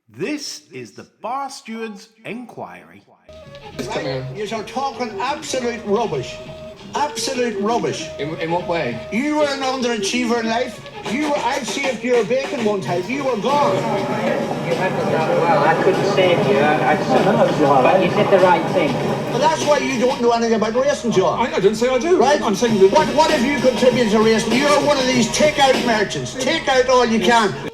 This is the Bar Stewards Enquiry. Right? You're talking absolute rubbish. Absolute rubbish. In what way? You were an underachiever in life. I saved your bacon one time. You were gone. You handled that well. I couldn't save you. But you did the right thing. But that's why you don't know anything about racing, John. I didn't say I do. Right? I'm saying that... What have you contributed to racing? You're one of these take-out merchants. Take out all you can.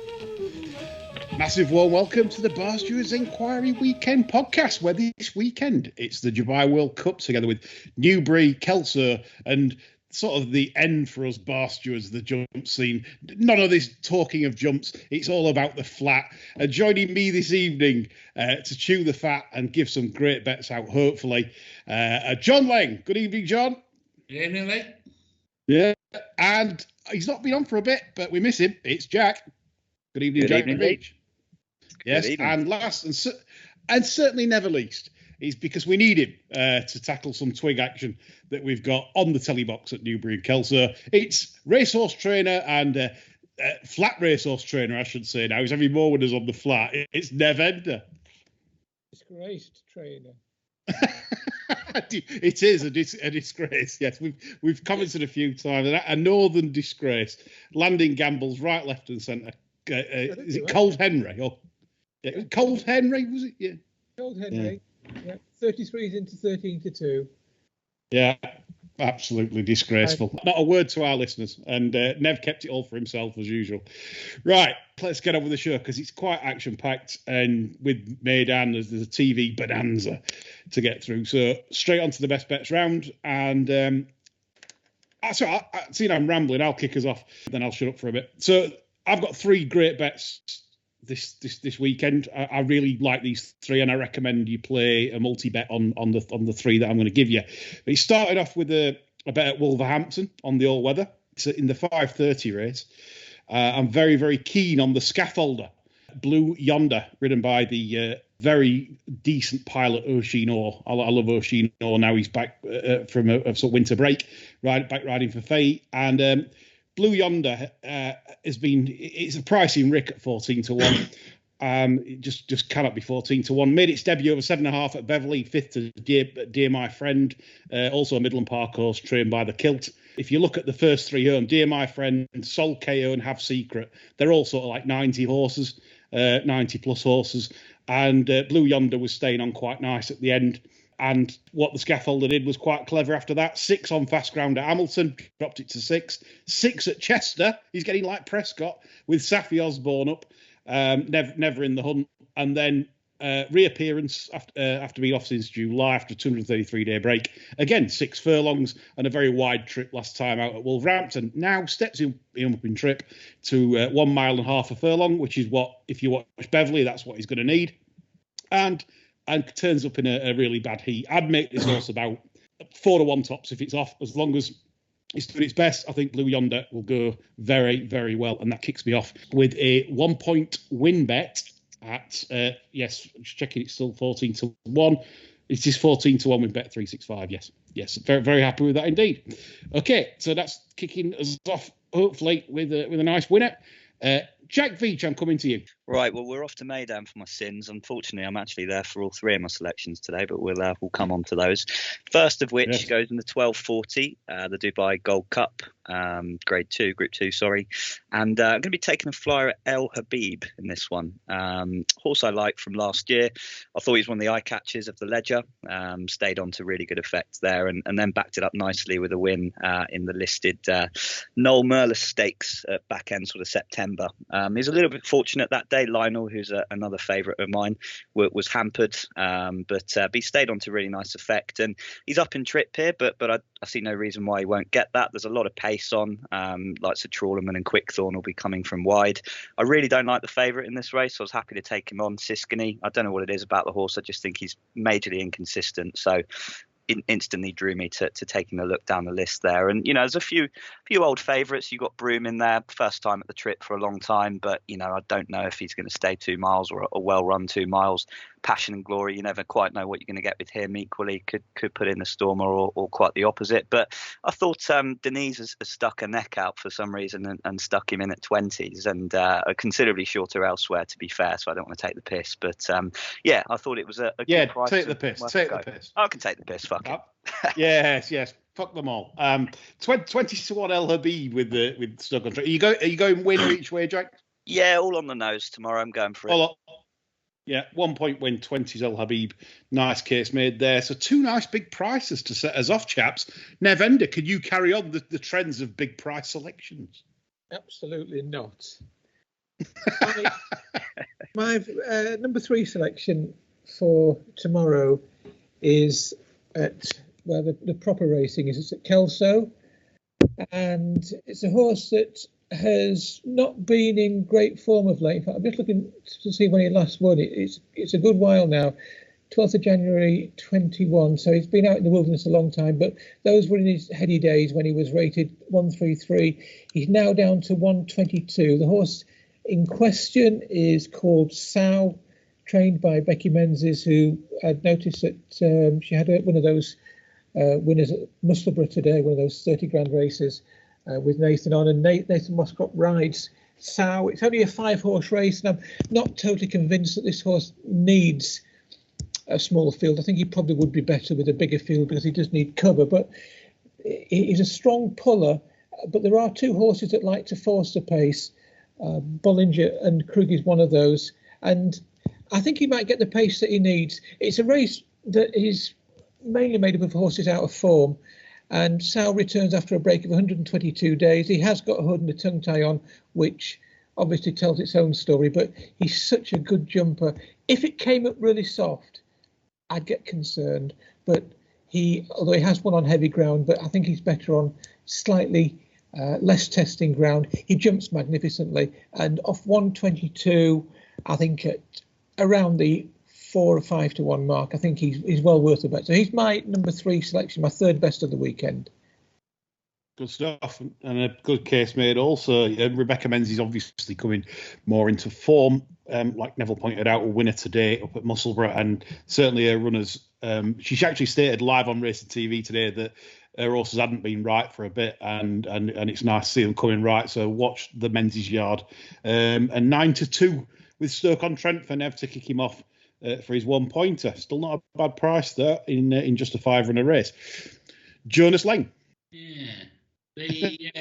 Massive warm welcome to the Bar Stewards Enquiry Weekend podcast, where this weekend it's the Dubai World Cup together with Newbury, Kelso, and sort of the end for us Bar Stewards, the jump scene. None of this talking of jumps. It's all about the flat. Joining me this evening to chew the fat and give some great bets out, hopefully, John Lang. Good evening, John. Good evening, mate. Yeah, and he's not been on for a bit, but we miss him. It's Jack. Good evening, Jack. Good evening, Beach. Yes, and last and certainly never least is because we need him to tackle some twig action that we've got on the telly box at Newbury and Kelso. It's racehorse trainer and flat racehorse trainer, I should say now. He's having more with us on the flat. It's Neville. Disgraced trainer. It is a disgrace. Yes, we've commented a few times. A northern disgrace. Landing gambles right, left, and centre. Is it Cold Henry or? Yeah, Cold Henry, was it? Yeah. Cold Henry. Yeah. 33s into 13-2. Yeah, absolutely disgraceful. Not a word to our listeners. And Nev kept it all for himself as usual. Right, let's get on with the show because it's quite action-packed. And with Meydan, there's a TV bonanza to get through. So straight on to the best bets round. And so I see I'm rambling. I'll kick us off. Then I'll shut up for a bit. So I've got three great bets this weekend. I really like these three, and I recommend you play a multi-bet on the three that I'm going to give you. But he started off with a bet at Wolverhampton on the all-weather. It's in the 5:30 race. I'm very, very keen on the Scaffolder, Blue Yonder, ridden by the very decent pilot Oisin Orr. I love Oisin Orr now. He's back from a sort of winter break, back riding for Fate, and Blue Yonder it's a pricing Rick at 14-1. It just cannot be 14-1. Made its debut over 7.5 at Beverley, fifth to Dear My Friend, also a Midland Park horse trained by the Kilt. If you look at the first three home, Dear My Friend, Soul KO and Have Secret, they're all sort of like 90 horses, 90 plus horses. And Blue Yonder was staying on quite nice at the end. And what the Scaffolder did was quite clever after that. 6 on fast ground at Hamilton, dropped it to 6. 6 at Chester. He's getting like Prescott with Safi Osborne up, never in the hunt. And then reappearance after being off since July after a 233-day break. Again, 6 furlongs and a very wide trip last time out at Wolverhampton. Now steps him up in trip to 1.5 miles a furlong, which is what, if you watch Beverley, that's what he's going to need. And turns up in a really bad heat. I'd make this horse about 4-1 tops if it's off. As long as it's doing its best, I think Blue Yonder will go very, very well. And that kicks me off with a 1-point win bet at, yes, just checking it's still 14-1. It is 14-1 with Bet365, yes. Very, very happy with that indeed. Okay, so that's kicking us off, hopefully, with a nice winner. Jack Veach, I'm coming to you. Right, well, we're off to Meydan for my sins. Unfortunately, I'm actually there for all three of my selections today, but we'll come on to those. First of which goes in the 12:40, the Dubai Gold Cup, Grade 2, Group 2, sorry. And I'm going to be taking a flyer at El Habib in this one. Horse I like from last year. I thought he was one of the eye catchers of the Ledger. Stayed on to really good effect there, and then backed it up nicely with a win in the listed Noel Merlis Stakes at back end sort of September. He's a little bit fortunate that day. Lionel, who's another favourite of mine, was hampered, but he stayed on to really nice effect. And he's up in trip here, but I see no reason why he won't get that. There's a lot of pace on, like Sir Trawlerman and Quickthorn will be coming from wide. I really don't like the favourite in this race, so I was happy to take him on. Siskany, I don't know what it is about the horse. I just think he's majorly inconsistent. So instantly drew me to taking a look down the list there. And there's a few old favourites. You got Broome in there, first time at the trip for a long time, but I don't know if he's going to stay 2 miles or a well run 2 miles. Passion and Glory, you never quite know what you're going to get with him. Equally could put in the Stormer or quite the opposite. But I thought Denise has stuck a neck out for some reason and stuck him in at 20s and considerably shorter elsewhere, to be fair, so I don't want to take the piss. But I thought it was a good price. Take the piss. Take the piss. I can take the piss. Fuck it. Yes. Fuck them all. 20-1 El Habib with stuck on track. Are you going winner each way, Jack? Yeah, all on the nose tomorrow. I'm going for it. Yeah, 1 point win, 20s El Habib. Nice case made there. So 2 nice big prices to set us off, chaps. Nev Ender, can you carry on the trends of big price selections? Absolutely not. My number 3 selection for tomorrow is at the proper racing is at Kelso, and it's a horse that has not been in great form of late. In fact, I'm just looking to see when he last won. It's a good while now, 12th of January 21. So he's been out in the wilderness a long time, but those were in his heady days when he was rated 133. He's now down to 122. The horse in question is called Sow, trained by Becky Menzies, who I'd noticed that she had one of those winners at Musselburgh today, one of those 30 grand races with Nathan on, and Nathan Moscott rides Sow. It's only a 5-horse race, and I'm not totally convinced that this horse needs a small field. I think he probably would be better with a bigger field because he does need cover, but he's a strong puller. But there are 2 horses that like to force the pace. Bollinger and Krug is one of those, and I think he might get the pace that he needs. It's a race that is mainly made up of horses out of form, and Sal returns after a break of 122 days. He has got a hood and a tongue tie on, which obviously tells its own story, but he's such a good jumper. If it came up really soft, I'd get concerned, but although he has won on heavy ground, but I think he's better on slightly less testing ground. He jumps magnificently, and off 122, I think at around the 4 or 5 to 1 mark, I think he's well worth a bet. So he's my number 3 selection, my 3rd best of the weekend. Good stuff, and a good case made also. Rebecca Menzies obviously coming more into form, like Neville pointed out, a winner today up at Musselburgh, and certainly her runners. She actually stated live on Racing TV today that her horses hadn't been right for a bit, and it's nice to see them coming right. So watch the Menzies yard, and 9-2 with Stoke-on-Trent for Nev to kick him off for his 1-pointer. Still not a bad price there in just a 5-runner race. Jonas Lang. Yeah. They've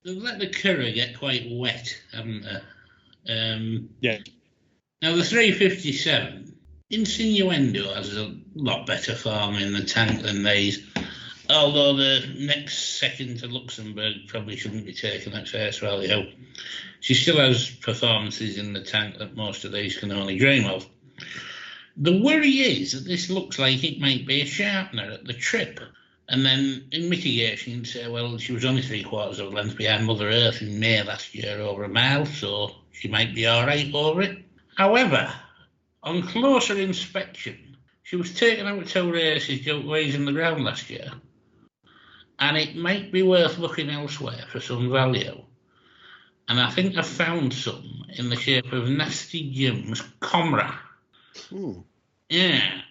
let the Curragh get quite wet, haven't they? Yeah. Now, the 357, Insinuendo has a lot better form in the tank than these, although the next second to Luxembourg probably shouldn't be taken at face value. She still has performances in the tank that most of these can only dream of. The worry is that this looks like it might be a sharpener at the trip. And then in mitigation, you'd say, well, she was only 3/4 of a length behind Mother Earth in May last year over a mile, so she might be all right over it. However, on closer inspection, she was taken out of 2 races ways in the ground last year. And it might be worth looking elsewhere for some value. And I think I found some in the shape of Nasty Jim's Comra. Ooh. Yeah.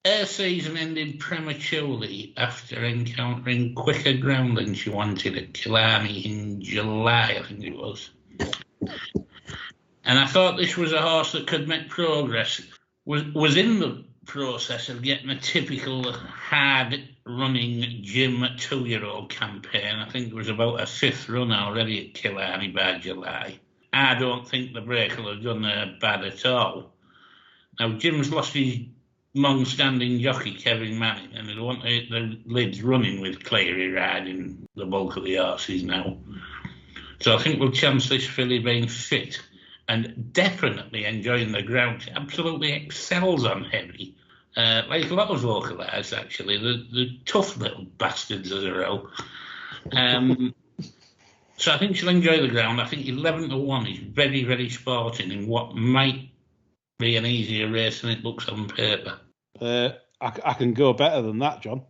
Her season ended prematurely after encountering quicker ground than she wanted at Killarney in July, I think it was. And I thought this was a horse that could make progress. Was in the process of getting a typical hard-running Jim 2-year-old campaign. I think it was about a 5th run already at Killarney by July. I don't think the break will have done her bad at all. Now, Jim's lost his long-standing jockey, Kevin Manning, and they want the lids running with Cleary riding the bulk of the horses now. So I think we'll chance this filly being fit and definitely enjoying the ground. She absolutely excels on heavy. Like a lot of vocalised, actually. The tough little bastards as a row. So I think she'll enjoy the ground. I think 11-1 is very, very sporting in what might be an easier race than it looks on paper. I can go better than that, John.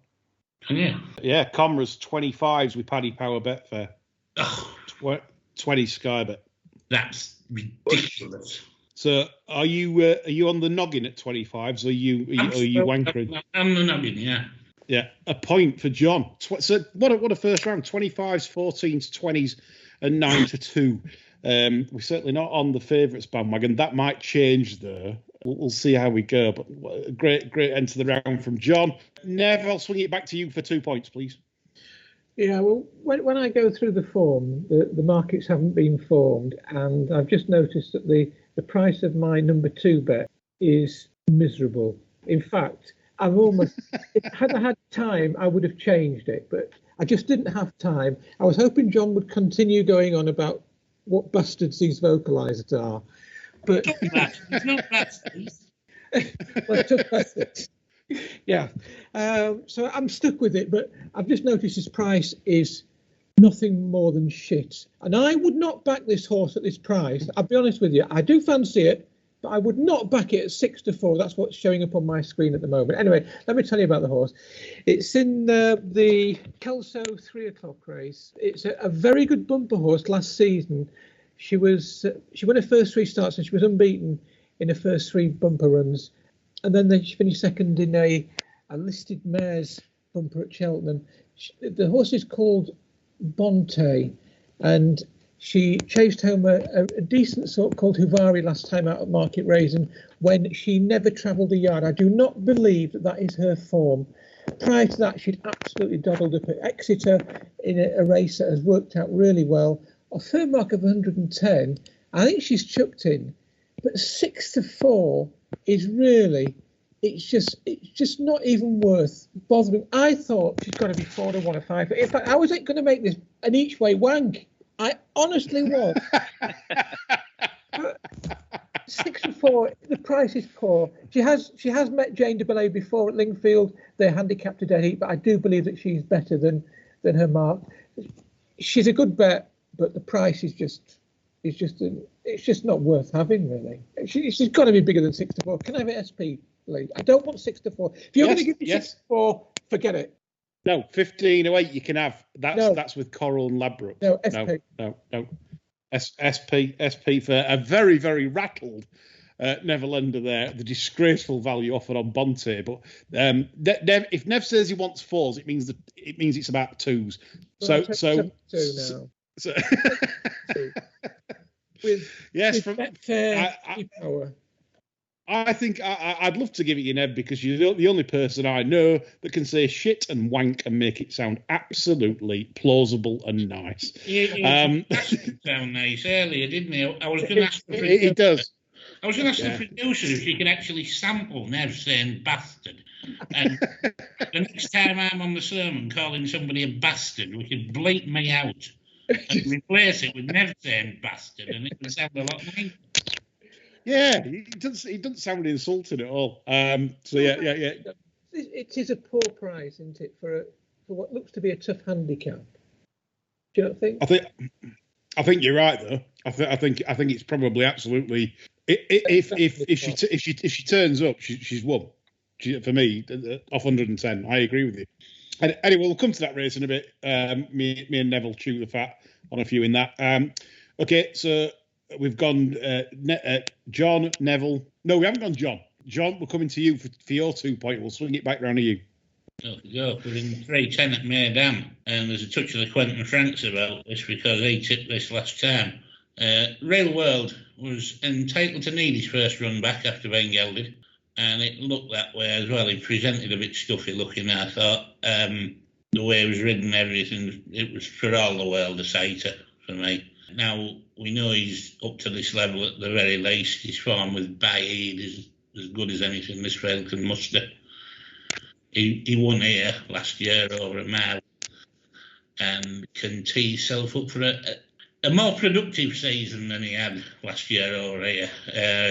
Can you? Yeah, Comra's 25s with Paddy Power Betfair. Oh, 20 Sky Bet. that's ridiculous. So are you on the noggin at 25s? Are you wankering? I'm the noggin, yeah. Yeah, a point for John. So what a first round. 25s, 14s, 20s, and 9 to 2. We're certainly not on the favourites bandwagon. That might change though. We'll see how we go. But a great end to the round from John. Nev, I'll swing it back to you for 2 points, please. Yeah, well, when I go through the form, the markets haven't been formed, and I've just noticed that the price of my number 2 bet is miserable. In fact, I'm almost, had I had time, I would have changed it, but I just didn't have time. I was hoping John would continue going on about what bastards these vocalisers are. But It's not bastards. Well, tough bastards. Yeah. So I'm stuck with it, but I've just noticed his price is nothing more than shit. And I would not back this horse at this price. I'll be honest with you. I do fancy it, but I would not back it at 6 to 4. That's what's showing up on my screen at the moment. Anyway, let me tell you about the horse. It's in the Kelso 3 o'clock race. It's a very good bumper horse last season. She won her first 3 starts and she was unbeaten in her first 3 bumper runs. And then she finished second in a listed mare's bumper at Cheltenham. The horse is called Bonte, and she chased home a decent sort called Huvari last time out at Market Raisin when she never travelled a yard. I do not believe that is her form. Prior to that, she'd absolutely doddled up at Exeter in a race that has worked out really well. Off her mark of 110, I think she's chucked in. But 6 to 4 is really, it's just not even worth bothering. I thought she's got to be 4 to 1 or 5. In fact, how was it going to make this an each way wank? I honestly was. 6 to 4, the price is poor. She has met Jane de Belay before at Lingfield. They're handicapped to dead heat, but I do believe that she's better than her mark. She's a good bet, but the price is just. It's just not worth having, really. She's got to be bigger than 6 to 4. Can I have it SP, Lee? I don't want 6 to 4. If you're going to give me 6 to 4, forget it. No, 1508 you can have. That's with Coral and Ladbroke. No, SP. No. SP for a very, very rattled Neville under there. The disgraceful value offered on Bonte. But if Nev says he wants 4s, it means it's about 2s. Well, so 2 now. So with from power. I think I'd love to give it you, Ned, because you're the only person I know that can say shit and wank and make it sound absolutely plausible and nice. Sound nice earlier, didn't he? I was going to ask the producer. It does. I was going to ask the producer if she could actually sample Nev saying bastard, and the next time I'm on the sermon calling somebody a bastard, we could bleep me out and replace it with Nev saying bastard, and it would sound a lot nicer. Yeah, it doesn't sound insulting at all. So yeah. It is a poor price, isn't it, for what looks to be a tough handicap? Do you not think? I think you're right though. I think it's probably absolutely. If she turns up, she's won. For me, off 110. I agree with you. And anyway, we'll come to that race in a bit. Me and Neville chew the fat on a few in that. Okay, so we've gone John, Neville. No, we haven't gone John. John, we're coming to you for your 2 point. We'll swing it back round to you. We're in 310 at Meydan, and there's a touch of the Quentin Franks about this because he tipped this last time. Real World was entitled to need his first run back after being gelded, and it looked that way as well. He presented a bit stuffy looking, I thought. The way he was ridden, everything, it was for all the world a sighter for me. Now, we know he's up to this level at the very least. His form with Baid is as good as anything this field can muster. He won here last year over a mile and can tee himself up for a more productive season than he had last year over here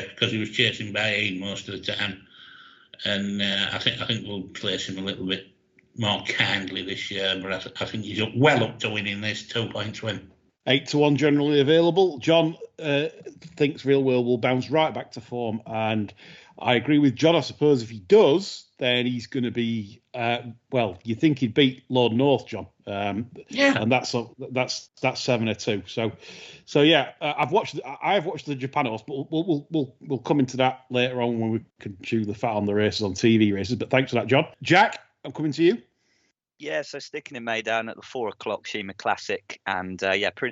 because he was chasing Baid most of the time. And I think we'll place him a little bit more kindly this year, but I think he's well up to winning this 2 points win. 8-1 generally available. John thinks Real World will bounce right back to form, and I agree with John. I suppose if he does, then he's going to be you think he'd beat Lord North, John? Yeah, and that's 7-2. So yeah, I've watched the Japan horse, but we'll come into that later on when we can chew the fat on the races on TV races. But thanks for that, John. Jack, I'm coming to you. Yeah, so sticking in Meydan at the 4 o'clock Sheema Classic, and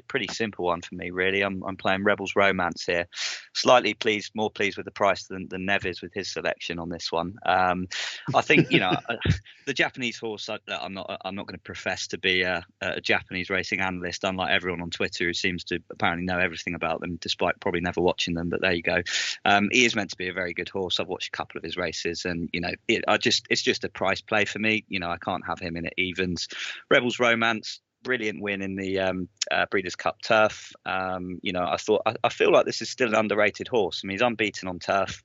pretty simple one for me really. I'm playing Rebels Romance here. Slightly more pleased with the price than Neves with his selection on this one. I think the Japanese horse. I'm not going to profess to be a Japanese racing analyst, unlike everyone on Twitter who seems to apparently know everything about them, despite probably never watching them. But there you go. He is meant to be a very good horse. I've watched a couple of his races, and it's just a price play for me. I can't have him in it evens. Rebels Romance, brilliant win in the Breeders' Cup turf. I feel like this is still an underrated horse. I mean, he's unbeaten on turf.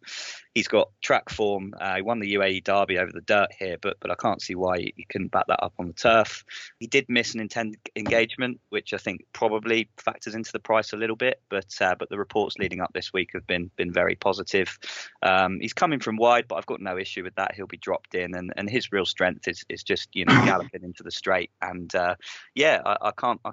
He's got track form. He won the UAE Derby over the dirt here, but I can't see why he couldn't back that up on the turf. He did miss an intended engagement, which I think probably factors into the price a little bit. But the reports leading up this week have been very positive. He's coming from wide, but I've got no issue with that. He'll be dropped in, and his real strength is just galloping into the straight. And I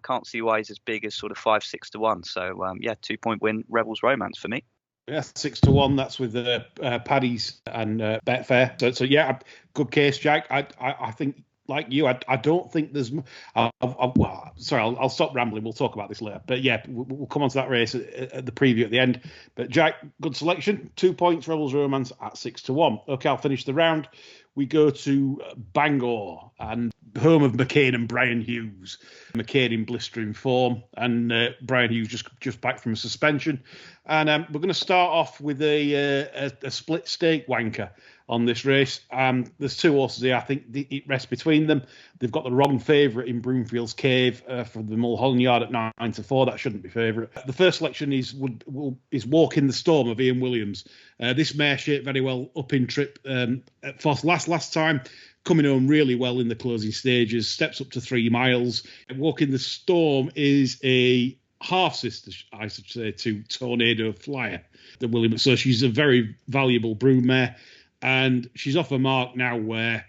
can't see why he's as big as sort of 5-6 to 1. So 2-point win, Rebels Romance for me. Yeah, 6 to 1. That's with the Paddy's and Betfair. So yeah, good case, Jack. I think like you, I don't think there's. I'll stop rambling. We'll talk about this later. But yeah, we'll come on to that race at the preview at the end. But Jack, good selection. 2 points, Rebels Romance at 6 to 1. Okay, I'll finish the round. We go to Bangor and home of McCain and Brian Hughes. McCain in blistering form, and Brian Hughes just back from a suspension. And we're going to start off with a split stake wanker on this race. There's 2 horses here. I think it rests between them. They've got the wrong favourite in Broomfield's Cave for the Mulholland Yard at 9 to 4. That shouldn't be favourite. The first selection is Walk in the Storm of Ian Williams. This mare shaped very well up in trip at Foss last time, coming home really well in the closing stages, steps up to 3 miles. Walk in the Storm is a half sister, I should say, to Tornado Flyer, the Williams. So she's a very valuable broom mare, and she's off a mark now where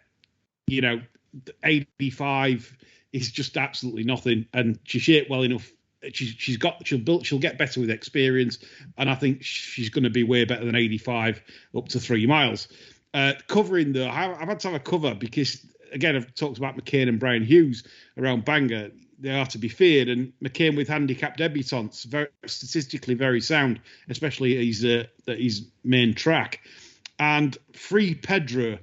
85 is just absolutely nothing, and she shaped well enough. She'll get better with experience, and I think she's going to be way better than 85 up to 3 miles. Covering though, I've had to have a cover because again I've talked about McCain and Brian Hughes around Bangor. They are to be feared, and McCain with handicap debutants, very statistically very sound, especially at his main track. And Free Pedro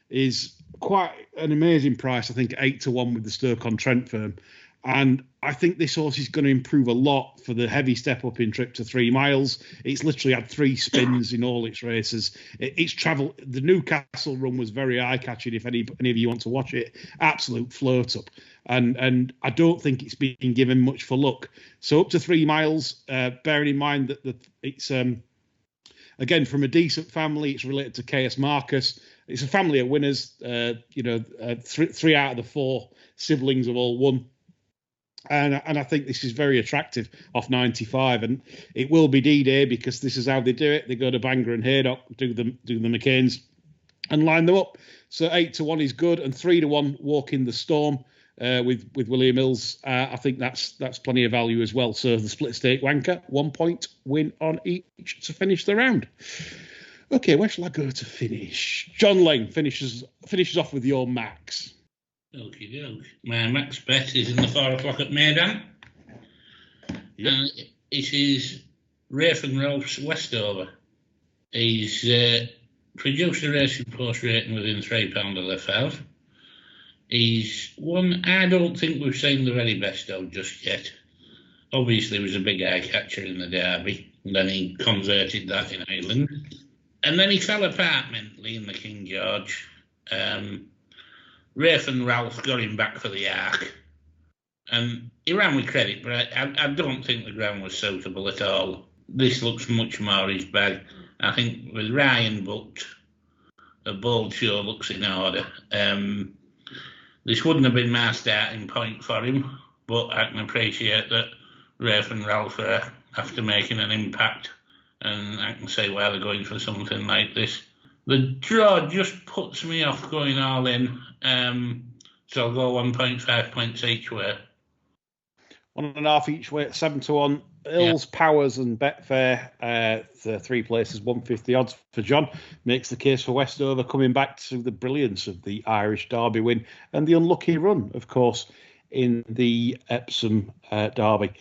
is quite an amazing price, I think, 8 to 1 with the Stoke-on-Trent firm. And I think this horse is going to improve a lot for the heavy step up in trip to 3 miles. It's literally had 3 spins in all its races. It's travelled. The Newcastle run was very eye-catching. If any of you want to watch it, absolute float up. And I don't think it's been given much for luck. So up to 3 miles, bearing in mind that it's again from a decent family. It's related to KS Marcus. It's a family of winners. 3 out of the 4 siblings have all won. And I think this is very attractive off 95, and it will be D-Day because this is how they do it. They go to Bangor and Haydock, do the McCains, and line them up. So 8 to 1 is good, and 3 to 1 Walk in the Storm with William Mills. I think that's plenty of value as well. So the split stake wanker, 1 point win on each to finish the round. Okay, where shall I go to finish? John Lane finishes off with your max. Okie doke. My max bet is in the 4 o'clock at Meydan. Yep. And it is Rafe and Ralph's Westover. He's produced a racing post rating within £3 of the felt. He's one I don't think we've seen the very best of just yet. Obviously, he was a big eye catcher in the Derby, and then he converted that in Ireland. And then he fell apart mentally in the King George. Rafe and Ralph got him back for the Arc. And he ran with credit, but I don't think the ground was suitable at all. This looks much more his bag. I think with Ryan booked, a bold show looks in order. This wouldn't have been my starting point for him, but I can appreciate that Rafe and Ralph after making an impact, and I can say why they're going for something like this. The draw just puts me off going all in, so I'll go 1.5 points each way. 1.5 each way at 7-1. Ills, Powers, and Betfair, the 3 places, 150 odds for John. Makes the case for Westover, coming back to the brilliance of the Irish Derby win and the unlucky run, of course, in the Epsom Derby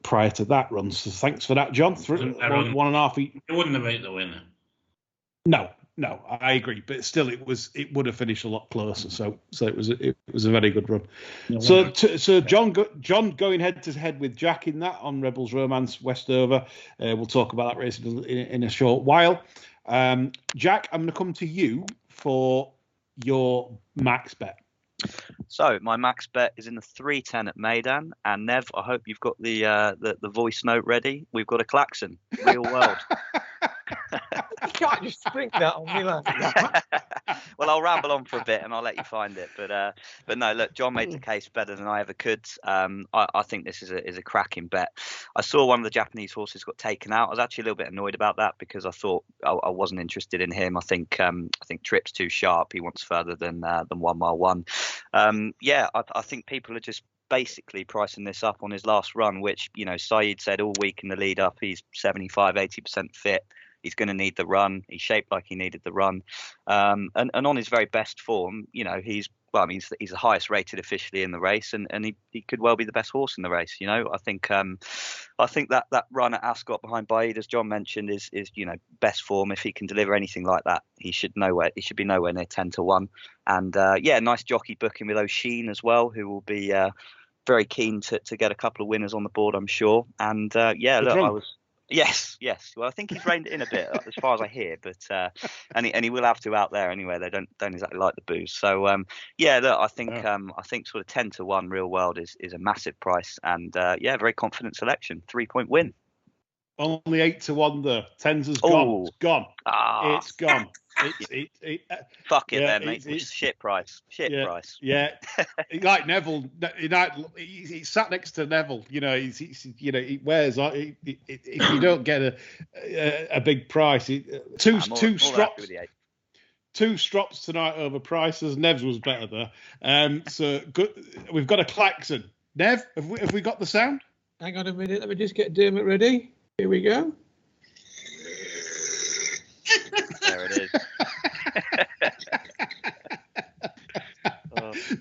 prior to that run. So thanks for that, John. 1.5 each. It wouldn't have made the winner. No, I agree, but still, it would have finished a lot closer. So it was a very good run. So John going head to head with Jack in that on Rebels Romance Westover. We'll talk about that race in a short while. Jack, I'm going to come to you for your max bet. So my max bet is in the 3:10 at Meydan, and Nev, I hope you've got the voice note ready. We've got a klaxon, real world. You can't just spring that on me like that. Well, I'll ramble on for a bit and I'll let you find it. But no, look, John made the case better than I ever could. I think this is a cracking bet. I saw one of the Japanese horses got taken out. I was actually a little bit annoyed about that because I thought I wasn't interested in him. I think Trip's too sharp. He wants further than 1 mile 1. I think people are just basically pricing this up on his last run, which, Saeed said all week in the lead up, he's 75-80% fit. He's going to need the run. He's shaped like he needed the run. And on his very best form, he's the highest rated officially in the race, and he could well be the best horse in the race. I think that run at Ascot behind Baid, as John mentioned, is best form. If he can deliver anything like that, he should be nowhere near 10-1. And nice jockey booking with O'Sheen as well, who will be very keen to get a couple of winners on the board, I'm sure. And Yes. Well, I think he's reined it in a bit, as far as I hear. But and he will have to out there anyway. They don't exactly like the booze. So I think sort of 10-1 real world is a massive price, and very confident selection, 3-point win. Only 8-1 though. 10s has gone. Oh. It's gone. It's gone. Fuck it then, mate. It's shit price. Price. Yeah. Like Neville, he's sat next to Neville. He wears. If you don't get a big price, two strops tonight over prices. Nev's was better there. So good. We've got a klaxon. Nev, have we got the sound? Hang on a minute. Let me just get Dermot ready. Here we go. There it is.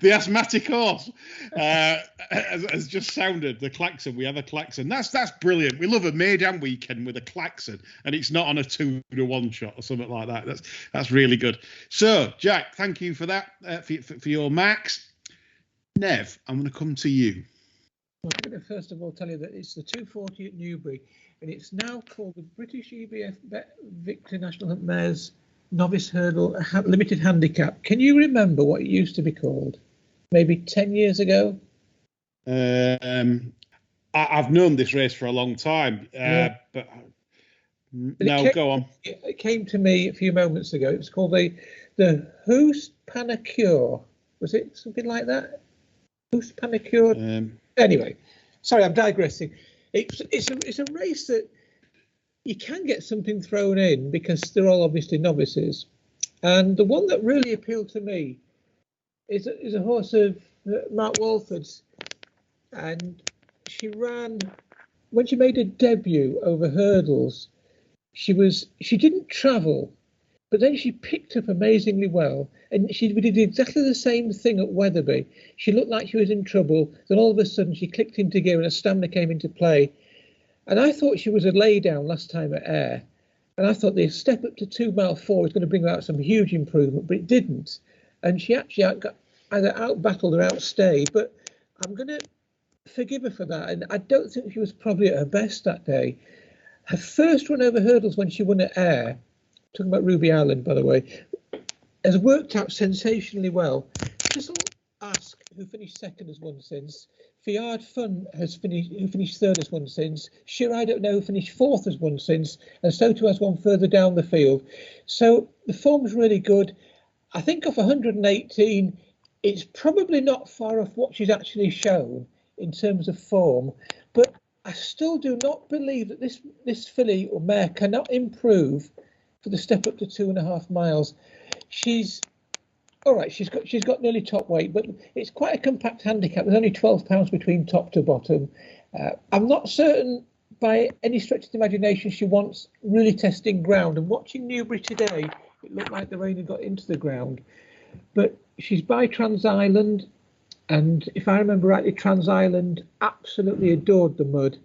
The asthmatic horse has just sounded the klaxon. We have a klaxon. That's brilliant. We love a Meydan weekend with a klaxon, and it's not on a 2-1 shot or something like that. That's really good. So, Jack, thank you for that for your max. Nev, I'm going to come to you. I'm going to first of all tell you that it's the 240 at Newbury, and it's now called the British EBF BetVictor National Hunt Mares Novice Hurdle Limited Handicap. Can you remember what it used to be called? Maybe 10 years ago? I've known this race for a long time, but go on. It came to me a few moments ago. It was called the Hoos Panacure. Was it something like that? Hoos Panacure? Anyway, sorry, I'm digressing. It's a race that you can get something thrown in because they're all obviously novices. And the one that really appealed to me is a horse of Mark Walford's. And she ran, when she made a debut over hurdles, she didn't travel, but then she picked up amazingly well. And we did exactly the same thing at Wetherby. She looked like she was in trouble. Then all of a sudden she clicked into gear and her stamina came into play. And I thought she was a lay down last time at Ayr. And I thought the step up to 2 mile 4 was going to bring out some huge improvement, but it didn't. And she actually either out-battled or outstayed. But I'm going to forgive her for that. And I don't think she was probably at her best that day. Her first run over hurdles when she won at Ayr, talking about Ruby Island, by the way, has worked out sensationally well. Thistle Ask, who finished second, has won since. Fiard Fun who finished third, has won since. Sheer I Don't Know, who finished fourth, has won since. And so too has one further down the field. So the form's really good. I think off 118, it's probably not far off what she's actually shown. in terms of form, but I still do not believe that this filly or mare cannot improve for the step up to 2.5 miles. She's all right. She's got nearly top weight, but it's quite a compact handicap. There's only 12 pounds between top to bottom. I'm not certain by any stretch of the imagination she wants really testing ground. And watching Newbury today, it looked like the rain had got into the ground. But she's by Trans Island, and if I remember rightly, Trans Island absolutely adored the mud.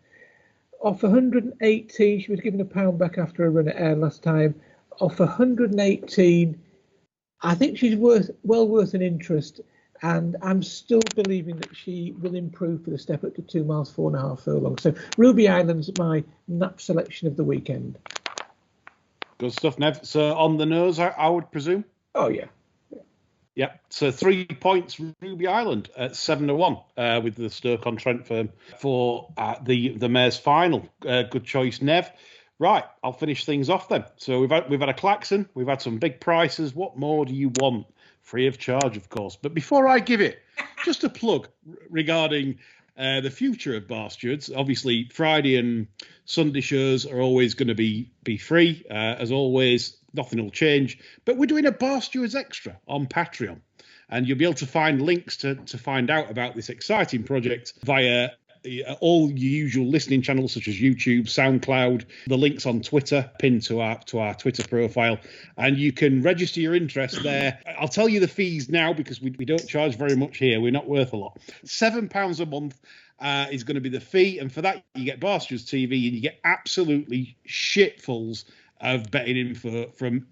Off 118, she was given £1 back after a run at Air last time. Off 118, I think she's well worth an interest, and I'm still believing that she will improve for the step up to 2 miles, 4.5 furlongs. So Ruby Island's my nap selection of the weekend. Good stuff, Nev. So on the nose, I would presume? Oh, yeah. Yeah, so 3 points Ruby Island at 7-1 with the Stoke-on-Trent firm for the mare's final. Good choice, Nev. Right, I'll finish things off then. So we've had a klaxon, we've had some big prices. What more do you want? Free of charge, of course. But before I give it, just a plug regarding the future of Bar Stewards. Obviously, Friday and Sunday shows are always going to be free. As always, nothing will change. But we're doing a Bar Stewards Extra on Patreon. And you'll be able to find links to find out about this exciting project via all your usual listening channels such as YouTube, SoundCloud, the links on Twitter, pinned to our Twitter profile, and you can register your interest there. I'll tell you the fees now because we don't charge very much here. We're not worth a lot. £7 a month is going to be the fee, and for that you get Bar Stewards TV and you get absolutely shitfuls of betting info from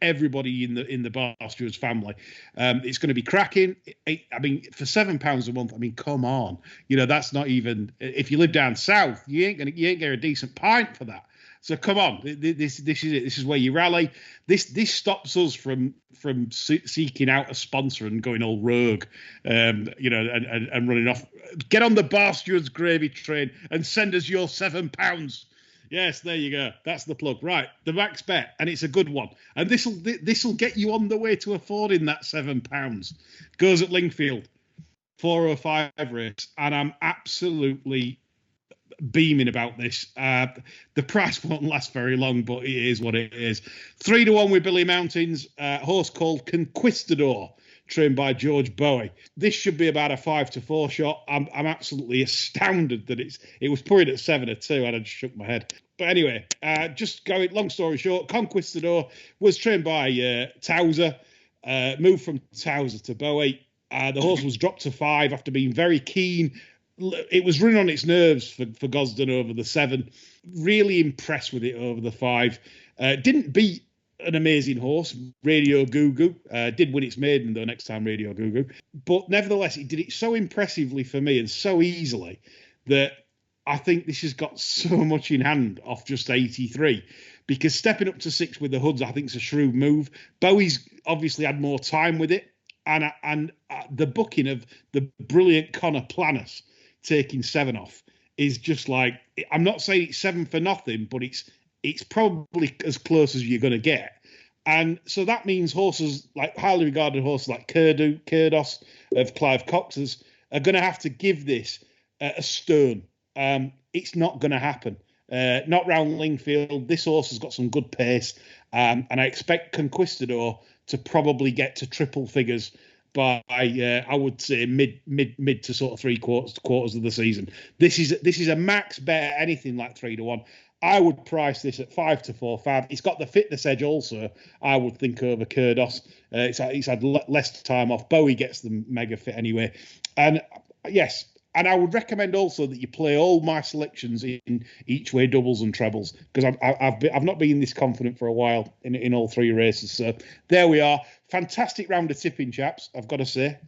everybody in the Bar Stewards family. It's going to be cracking. I mean, for £7 a month, I mean, come on. You know, that's not even, if you live down south, you ain't get a decent pint for that. So come on, this is it. This is where you rally. This stops us from seeking out a sponsor and going all rogue, and running off. Get on the Bar Stewards gravy train and send us your £7. Yes, there you go. That's the plug. Right, the max bet, and it's a good one. And this'll get you on the way to affording that £7. Goes at Lingfield, 4:05 race, and I'm absolutely beaming about this. The price won't last very long, but it is what it is. 3-1 with Billy Mountains, horse called Conquistador, trained by George Bowie. This should be about a 5-4 shot. I'm absolutely astounded that it was pouring at 7-2, and I just shook my head. But anyway, just going, long story short, Conquistador was trained by Towser, moved from Towser to Bowie. The horse was dropped to 5 after being very keen. It was running on its nerves for Gosden over the 7. Really impressed with it over the 5. Didn't beat an amazing horse, Radio Goo Goo. Did win its maiden, though, next time, Radio Goo Goo. But nevertheless, it did it so impressively for me and so easily that I think this has got so much in hand off just 83. Because stepping up to 6 with the hoods, I think, is a shrewd move. Bowie's obviously had more time with it. And the booking of the brilliant Connor Planas taking 7 off is just like, I'm not saying it's 7 for nothing, but it's probably as close as you're going to get. And so that means horses, like highly regarded horses like Kurdos of Clive Cox's, are going to have to give this a stone. It's not going to happen. Not round Lingfield. This horse has got some good pace. And I expect Conquistador to probably get to triple figures by I would say mid to sort of 3 quarters of the season. This is a max bet at anything like 3-1. I would price this at 5-4 fab. It's got the fitness edge also, I would think, over Kurdos. It's had less time off. Bowie gets the mega fit anyway. And yes, and I would recommend also that you play all my selections in each way doubles and trebles, because I've not been this confident for a while in all 3 races. So there we are. Fantastic round of tipping, chaps, I've got to say.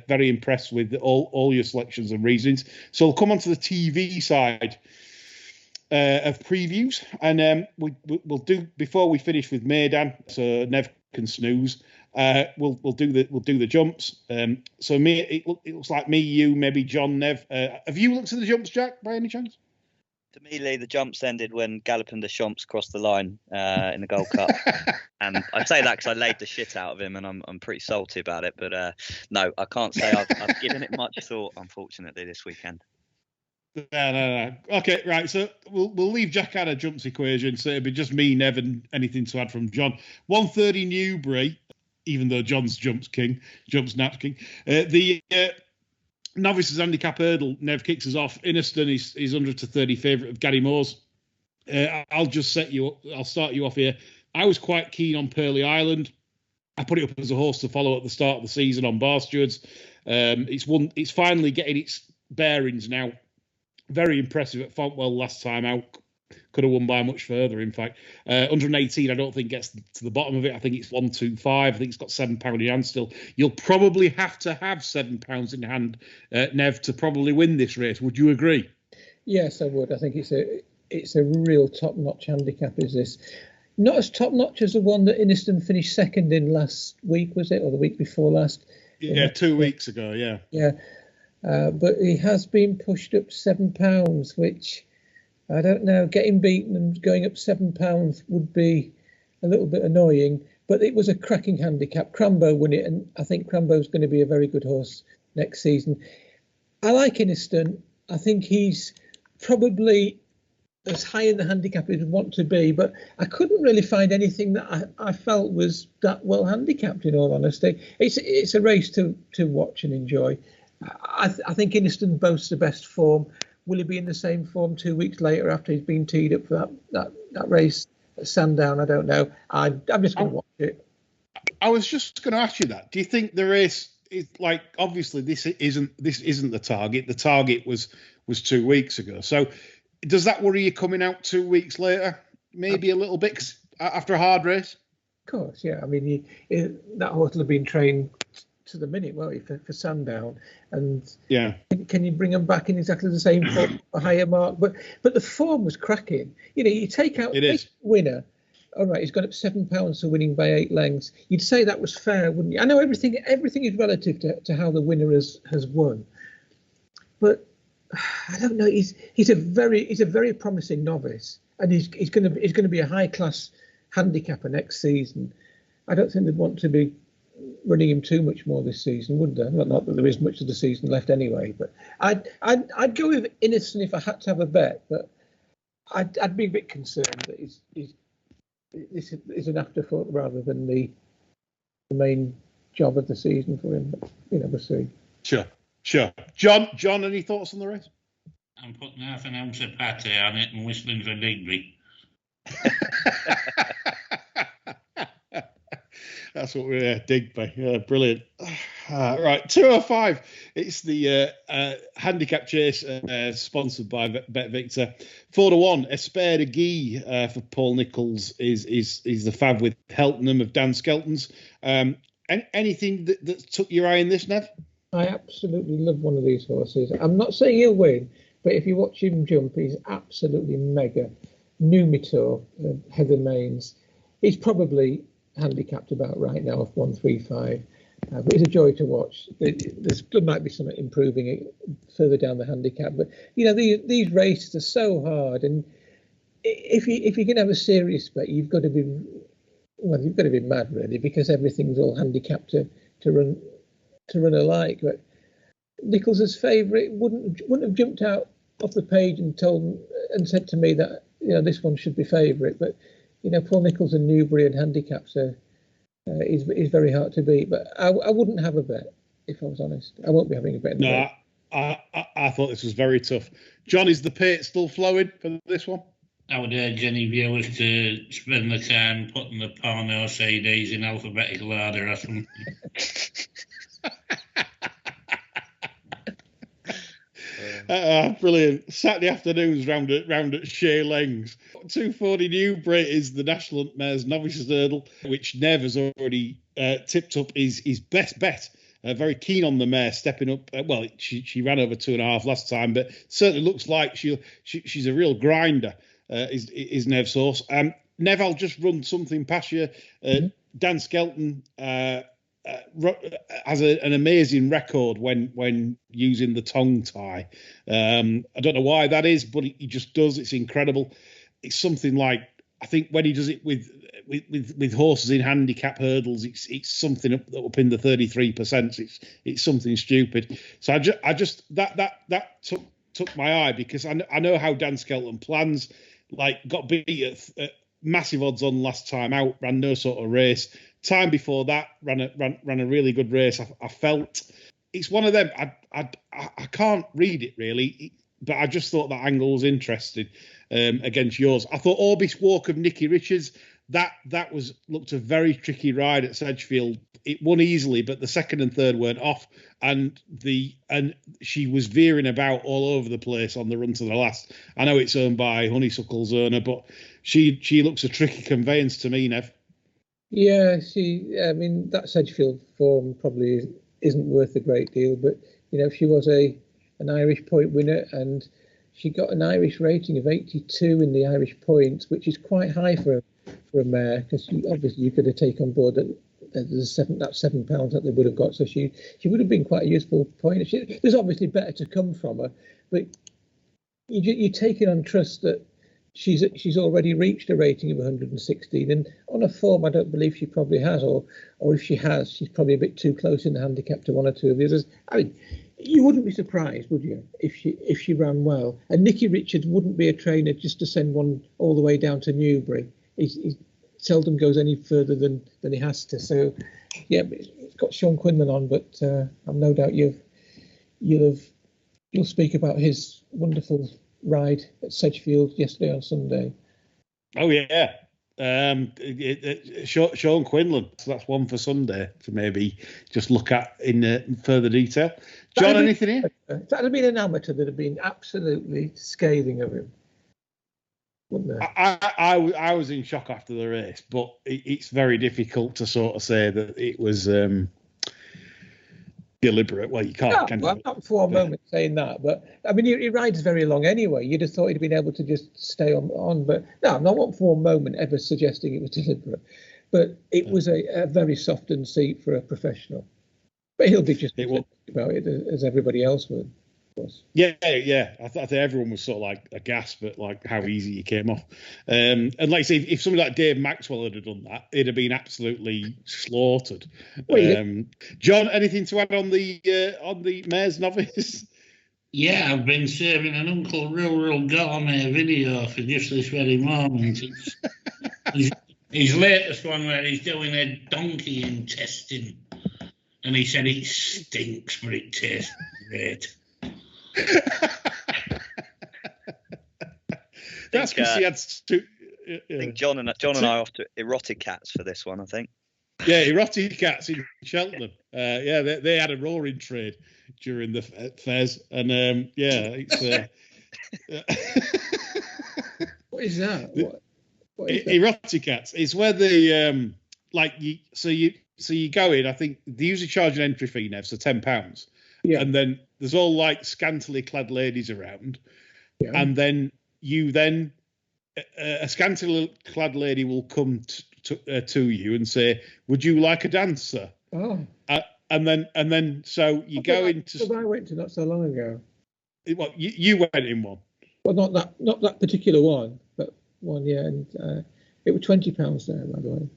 Very impressed with all your selections and reasons. So we'll come on to the TV side of previews, and we'll do, before we finish with Meydan, so Nev can snooze. We'll do the jumps. So it looks like me, you, maybe John, Nev. Have you looked at the jumps, Jack, by any chance? To me, Lee, the jumps ended when Galopin de Champs crossed the line in the Gold Cup, and I say that because I laid the shit out of him, and I'm pretty salty about it. But no, I can't say I've given it much thought, unfortunately, this weekend. No. Okay, right. So we'll leave Jack out of Jump's equation. So it'll be just me, Nev, and anything to add from John. 130 Newbury, even though John's Jump's Nap's king. The Novices Handicap hurdle, Nev kicks us off. Iniston is 100 to 30 favourite of Gary Moore's. I'll start you off here. I was quite keen on Pearly Island. I put it up as a horse to follow at the start of the season on Bar Stewards. It's finally getting its bearings now. Very impressive at Fontwell last time out. Could have won by much further, in fact. 118, I don't think gets to the bottom of it. I think it's 125. I think it's got £7 in hand still. You'll probably have to have £7 in hand, Nev, to probably win this race. Would you agree? Yes, I would. I think it's a real top-notch handicap, is this. Not as top-notch as the one that Iniston finished second in last week, was it? Or the week before last? Yeah, 2 weeks ago, yeah. Yeah. But he has been pushed up £7, which I don't know. Getting beaten and going up £7 would be a little bit annoying. But it was a cracking handicap. Crambo won it, and I think Crambo's going to be a very good horse next season. I like Iniston. I think he's probably as high in the handicap as he'd want to be, but I couldn't really find anything that I felt was that well handicapped, in all honesty. It's a race to watch and enjoy. I think Iniston boasts the best form. Will he be in the same form 2 weeks later after he's been teed up for that race at Sandown? I don't know. I'm just going to watch it. I was just going to ask you that. Do you think the race is like, obviously this isn't the target. The target was 2 weeks ago. So does that worry you coming out 2 weeks later? Maybe a little bit 'cause after a hard race? Of course, yeah. I mean, that horse will have been trained to the minute, won't he, for Sandown? And yeah, can you bring him back in exactly the same form, a higher mark? But the form was cracking. You know, you take out the winner. All right, he's gone up £7 for winning by 8 lengths. You'd say that was fair, wouldn't you? I know everything is relative to how the winner has won, but I don't know. He's a very promising novice, and he's going to be a high class handicapper next season. I don't think they'd want to be running him too much more this season, would they? Not that there is much of the season left anyway. But I'd go with Iniston if I had to have a bet, but I'd be a bit concerned that this is an afterthought rather than the main job of the season for him. But, we'll see. Sure. John, any thoughts on the race? I'm putting half an ounce of pate on it and whistling for Digby. That's what we're Digby. Brilliant. Right, 205. It's the handicap chase sponsored by BetVictor. 4-1. Espère de Guy for Paul Nicholls is the fav with Heltenham of Dan Skelton's. Anything that took your eye in this, Nev? I absolutely love one of these horses. I'm not saying he'll win, but if you watch him jump, he's absolutely mega. Numitor, Heather Mains. He's probably handicapped about right now off 135, but it's a joy to watch. There might be some improving it further down the handicap, but these races are so hard, and if you're going to have a serious bet, you've got to be mad really, because everything's all handicapped to run alike. But Nicholls' favourite wouldn't have jumped out off the page and said to me that this one should be favourite, but Paul Nicholls and Newbury and handicaps is very hard to beat. But I wouldn't have a bet, if I was honest. I won't be having a bet. No, I thought this was very tough. John, is the pate still flowing for this one? I would urge any viewers to spend the time putting the porno CDs in alphabetical order or something. Brilliant. Saturday afternoons round at Shea Lengs. 240 Newbury is the National Mares Novices Hurdle, which Nev has already tipped up his best bet. Very keen on the mare stepping up. She ran over 2.5 last time, but certainly looks like she's a real grinder. Is Nev's horse. Nev, I'll just run something past you. Dan Skelton has an amazing record when using the tongue tie. I don't know why that is, but he just does. It's incredible. It's something like, I think when he does it with horses in handicap hurdles, it's something up in the 33%. It's something stupid. So I just that took my eye because I know how Dan Skelton plans. Like, got beat at massive odds on last time out, ran no sort of race. Time before that, ran a really good race. I felt it's one of them. I can't read it really, but I just thought that angle was interesting against yours. I thought Orbis Walk of Nicky Richards, that looked a very tricky ride at Sedgefield. It won easily, but the second and third weren't off, and she was veering about all over the place on the run to the last. I know it's owned by Honeysuckle's owner, but she looks a tricky conveyance to me, Nev. Yeah, I mean, that Sedgefield form probably isn't worth a great deal, but she was an Irish point winner, and she got an Irish rating of 82 in the Irish points, which is quite high for a mare, because obviously you could have taken on board that there's £7 that they would have got, so she would have been quite a useful point. There's obviously better to come from her, but you take it on trust that she's already reached a rating of 116, and on a form I don't believe she probably has, or if she has, she's probably a bit too close in the handicap to one or two of the others. I mean, you wouldn't be surprised, would you, if she ran well? And Nicky Richards wouldn't be a trainer just to send one all the way down to Newbury. He seldom goes any further than he has to. So, yeah, it's got Sean Quinlan on, but I've no doubt you'll speak about his wonderful ride at Sedgefield yesterday on Sunday. Oh yeah, Sean Quinlan. So that's one for Sunday to maybe just look at in further detail. John, anything here? If that had been an amateur, that'd have been absolutely scathing of him, wouldn't there? I was in shock after the race, but it's very difficult to sort of say that it was deliberate. Well, you can't. No, I'm not for a moment saying that, but I mean, he rides very long anyway. You'd have thought he'd been able to just stay on, but no, I'm not for a moment ever suggesting it was deliberate. But it was a very softened seat for a professional. But he'll be just about it as everybody else would. Yeah. I think everyone was sort of like aghast at like how easy he came off. And like I say, if somebody like Dave Maxwell had done that, it'd have been absolutely slaughtered. John, anything to add on the Mayor's Novice? Yeah, I've been serving an Uncle Real Gourmet video for just this very moment. It's his latest one where he's doing a donkey intestine, and he said it stinks, but it tastes great. That's because he had to. I think John and I are off to Erotic Cats for this one, I think. Yeah, Erotic Cats in Cheltenham. They had a roaring trade during the fairs, and it's. What is that? What is that? Erotic Cats. It's where the you go in. I think they usually charge an entry fee, Nev, so £10. Yeah. And then there's all like scantily clad ladies around, and then a scantily clad lady will come to you and say, "Would you like a dancer?" Oh. And then so you go into. I went to not so long ago. Well, you went in one. Well, not that particular one, but one, yeah, and it was £20 there, by the way.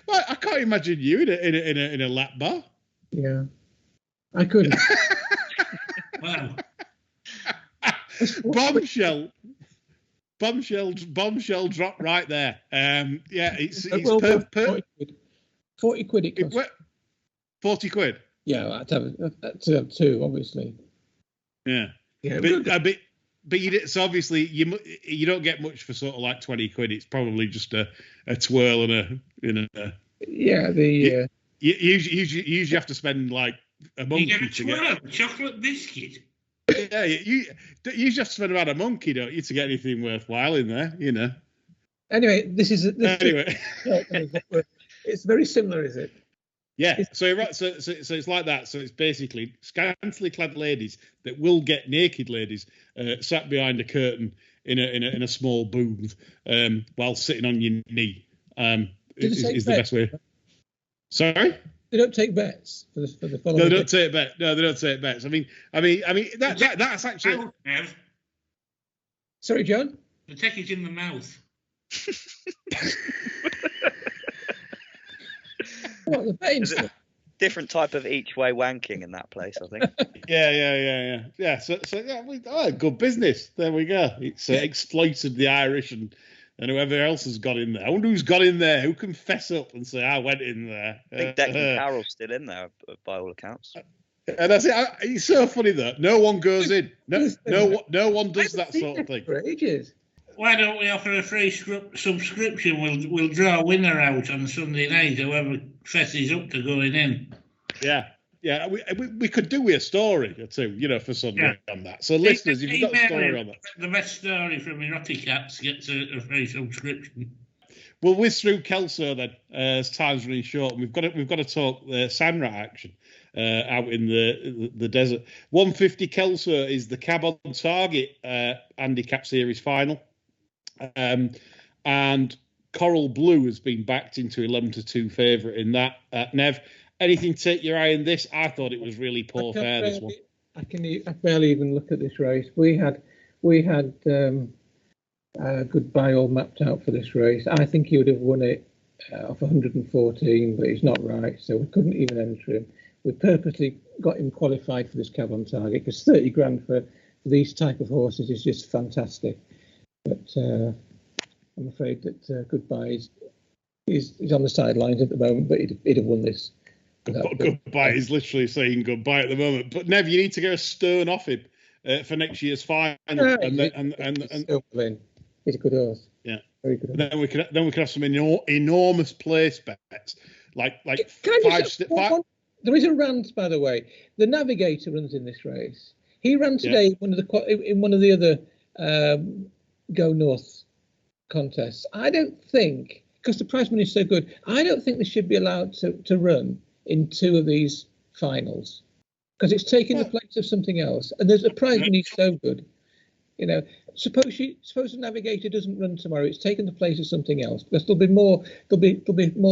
Well, I can't imagine you in a lap bar. Yeah, I couldn't. Wow. Bombshell drop right there. It's well, 40 quid it cost. 40 quid. Yeah, I had to have two, obviously. Yeah. But so obviously you don't get much for sort of like 20 quid. It's probably just a twirl and you usually have to spend like a monkey to get a chocolate biscuit. Yeah, you usually have to spend about a monkey, don't you, to get anything worthwhile in there, you know. Anyway, it's very similar, is it? Yeah, so it's like that. So it's basically scantily clad ladies that will get naked ladies sat behind a curtain in a small booth while sitting on your knee. Is the best way. Sorry? They don't take bets for the following. No, they don't take bets. No, they don't take bets. I mean, that's actually. Sorry, John. They take it in the mouth. What, the betting stuff? different type of each way wanking in that place, I think. Yeah. So good business. There we go. It's exploited the Irish and whoever else has got in there. I wonder who's got in there. Who can fess up and say, I went in there? I think Declan Carroll's still in there, by all accounts. And that's it. It's so funny that no one goes in. No one does that sort of thing. For ages. Why don't we offer a free subscription? We'll draw a winner out on Sunday night, whoever fesses up to going in. Yeah. We could do a story or two, for Sunday on that. So, listeners, if you've got a story on that. The best story from Eroticats gets a free subscription. We'll whiz through Kelso then, as time's running short. And we've got to talk Sandrat action out in the desert. 150 Kelso is the cab on target handicap series final. And Coral Blue has been backed into 11-2 favourite in that. Nev, anything take your eye in this? I thought it was really poor fare, this one. I barely even look at this race. We had Goodbye all mapped out for this race. I think he would have won it off 114, but he's not right, so we couldn't even enter him. We purposely got him qualified for this cab on target because 30 grand for these type of horses is just fantastic. But I'm afraid that Goodbye is on the sidelines at the moment, but he'd have won this. Goodbye is literally saying goodbye at the moment. But Nev, you need to get a stern off him for next year's final. He's a good horse. Yeah, very good. Then we could have some enormous place bets, like five. There is a rant, by the way. The Navigator runs in this race. He ran today in one of the other Go North contests. I don't think, because the prize money is so good, I don't think they should be allowed to run in two of these finals because it's taking the place of something else. And there's a prize money so good. Suppose the Navigator doesn't run tomorrow, it's taken the place of something else because there'll be more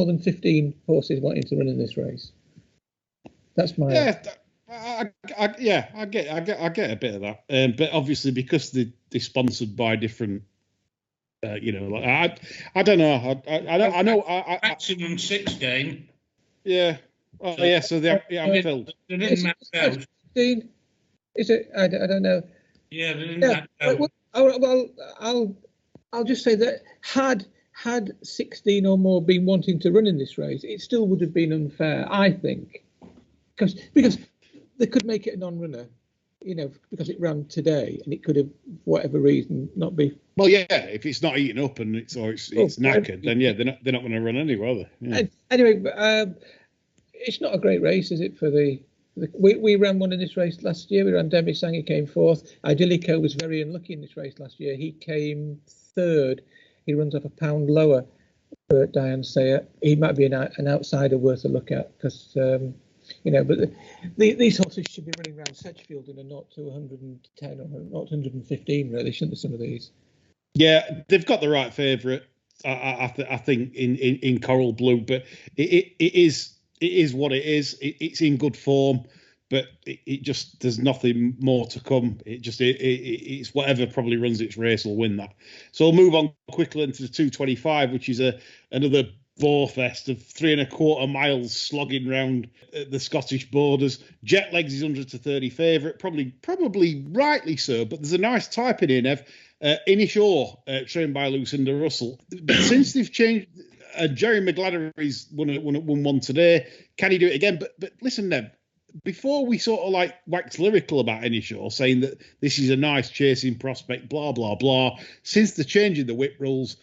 than 15 horses wanting to run in this race. That's my I get a bit of that, but obviously because they're sponsored by different, I don't know. I know. Maximum 6 game. Yeah. Oh, so, so they have filled. They didn't max out. 15? Is it? I don't know. Yeah, they didn't max out. Well, I'll just say that had 16 or more been wanting to run in this race, it still would have been unfair, I think, because they could make it a non-runner, because it ran today and it could have, for whatever reason, not be. Well, yeah, if it's not eaten up and it's knackered, then they're not going to run anywhere, are they? Yeah. Anyway, it's not a great race, is it? We ran one in this race last year. We ran Demisang, he came fourth. Idyllico was very unlucky in this race last year. He came third. He runs off a pound lower for Diane Sayer. He might be an outsider worth a look at because, but these horses should be running around Sedgefield in a 0 to 110 or 0 to 115, really, shouldn't they, some of these? Yeah, they've got the right favourite, I think, in Coral Blue, but it is what it is. It's in good form, but it just there's nothing more to come. It's whatever probably runs its race will win that. So we'll move on quickly into the 225, which is another Vorfest of 3 1/4 miles slogging round the Scottish borders. Jetlegs is 100 to 30 favourite, probably rightly so. But there's a nice type in here, Nev. Inishaw, trained by Lucinda Russell. But since they've changed. Jerry McGladdery's won one today. Can he do it again? But listen, Nev, before we sort of wax lyrical about Inishaw, saying that this is a nice chasing prospect, blah, blah, blah, since the change in the whip rules,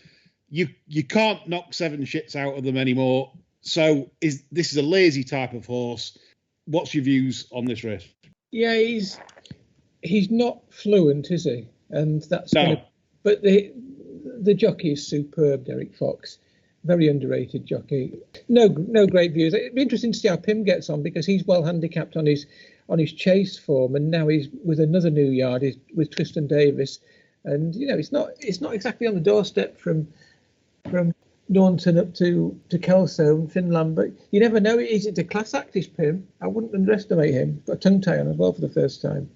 you can't knock 7 shits out of them anymore. So this is a lazy type of horse. What's your views on this race? Yeah, he's not fluent, is he? And that's no. But the jockey is superb, Derek Fox. Very underrated jockey. No great views. It'd be interesting to see how Pim gets on because he's well handicapped on his chase form, and now he's with another new yard. He's with Tristan Davis, and it's not exactly on the doorstep from Naunton up to Kelso and Finland, but you never know. It's a class act, is Pim. I wouldn't underestimate him. Got a tongue tie on as well for the first time.